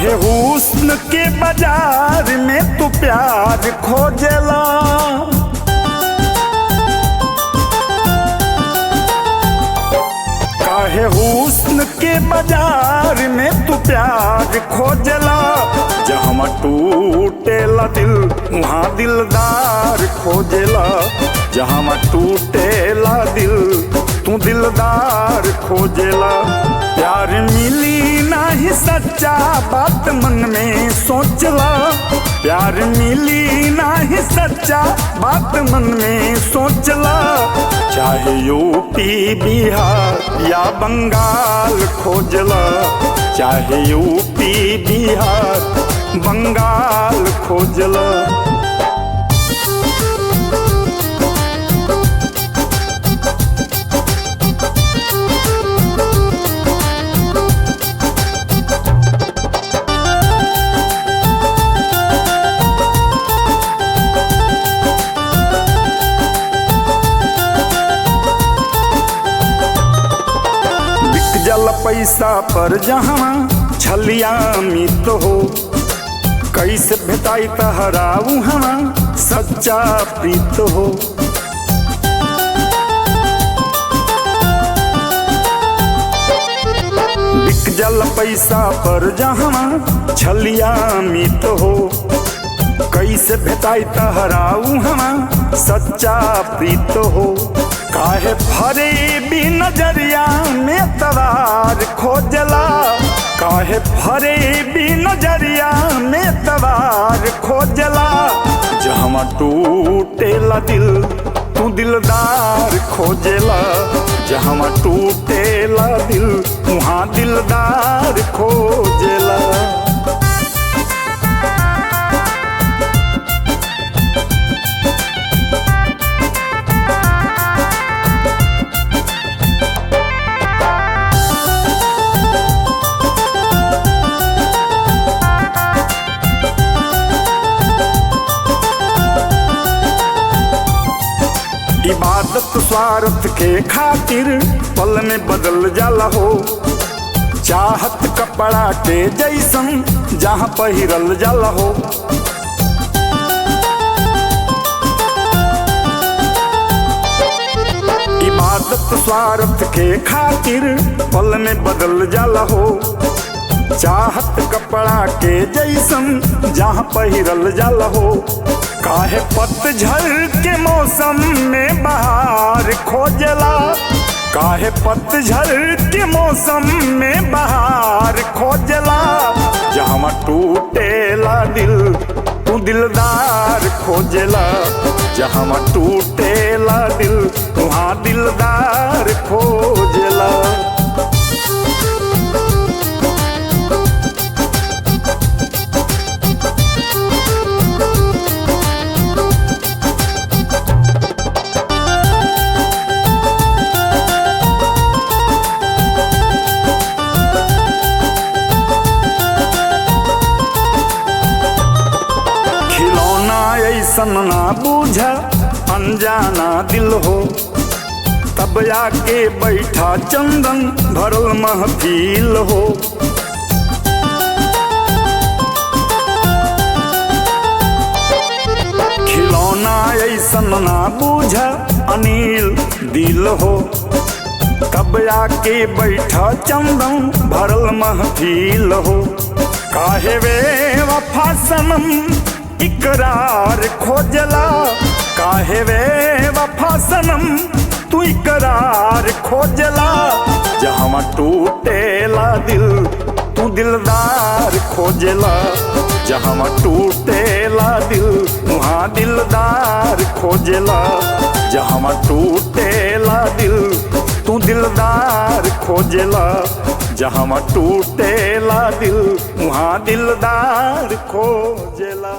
काहे हुस्न के बाजार में तू प्यार खोजला। काहे हुस्न के बाजार में तू प्यार खोजला। जहाँ टूटेला दिल वहाँ दिलदार खोजला। जहाँ टूटेला दिल तू दिलदार खोजला। प्यार मिली नाही सच्चा बात मन में सोचला। प्यार मिली नाही सच्चा बात मन में सोचला। चाहे यूपी बिहार या बंगाल खोजला। चाहे यूपी बिहार बंगाल खोजला। जल पैसा पर जहाँ छलिया मित हो। कैसे भेटाई तहराऊ हम सच्चा प्रीत हो। बिक जल पैसा पर जहाँ छलिया मित हो। कैसे भेटाई तहराऊ हम सच्चा प्रीत हो। काहे फरे भी नजरिया में तवार खोजला। काहे फरे भी नजरिया में तवार खोजला। जहाँ टूटेला दिल तू दिलदार खोजला। जहाँ टूटेला दिल वहाँ दिलदार खोजला। इबादत स्वार्थ के खातिर पल में बदल जाला हो। चाहत कपड़ा के जैसन जहाँ पहिरल जाला हो। इबादत स्वार्थ के खातिर पल में बदल जाला हो। चाहत कपड़ा के जैसन जहाँ पहिरल जाला हो। काहे पतझड़ के मौसम में बहार खोजला। काहे पतझड़ के मौसम में बहार खोजला। जहाँ टूटेला दिल तू दिलदार खोजला। जहाँ टूटेला दिल वहाँ दिलदार खोजला। ऐसन ना बूझा अनजाना दिल हो। तब आके बैठा चंदन भरल महफिल हो। खिलौना ऐसन ना बूझा अनिल दिल हो। तब आके बैठा चंदन भरल महफिल हो। काहे वे वफा सनम इकरार खोजला। काहे वे वफा सनम तू इकरार खोजला। जहाँ टूटेला दिल तू दिलदार खोजला। जहाँ टूटेला दिल वहाँ दिलदार खोजला। जहाँ टूटेला दिल तू दिलदार खोजला। जहाँ टूटेला दिल वहाँ दिलदार खोजला।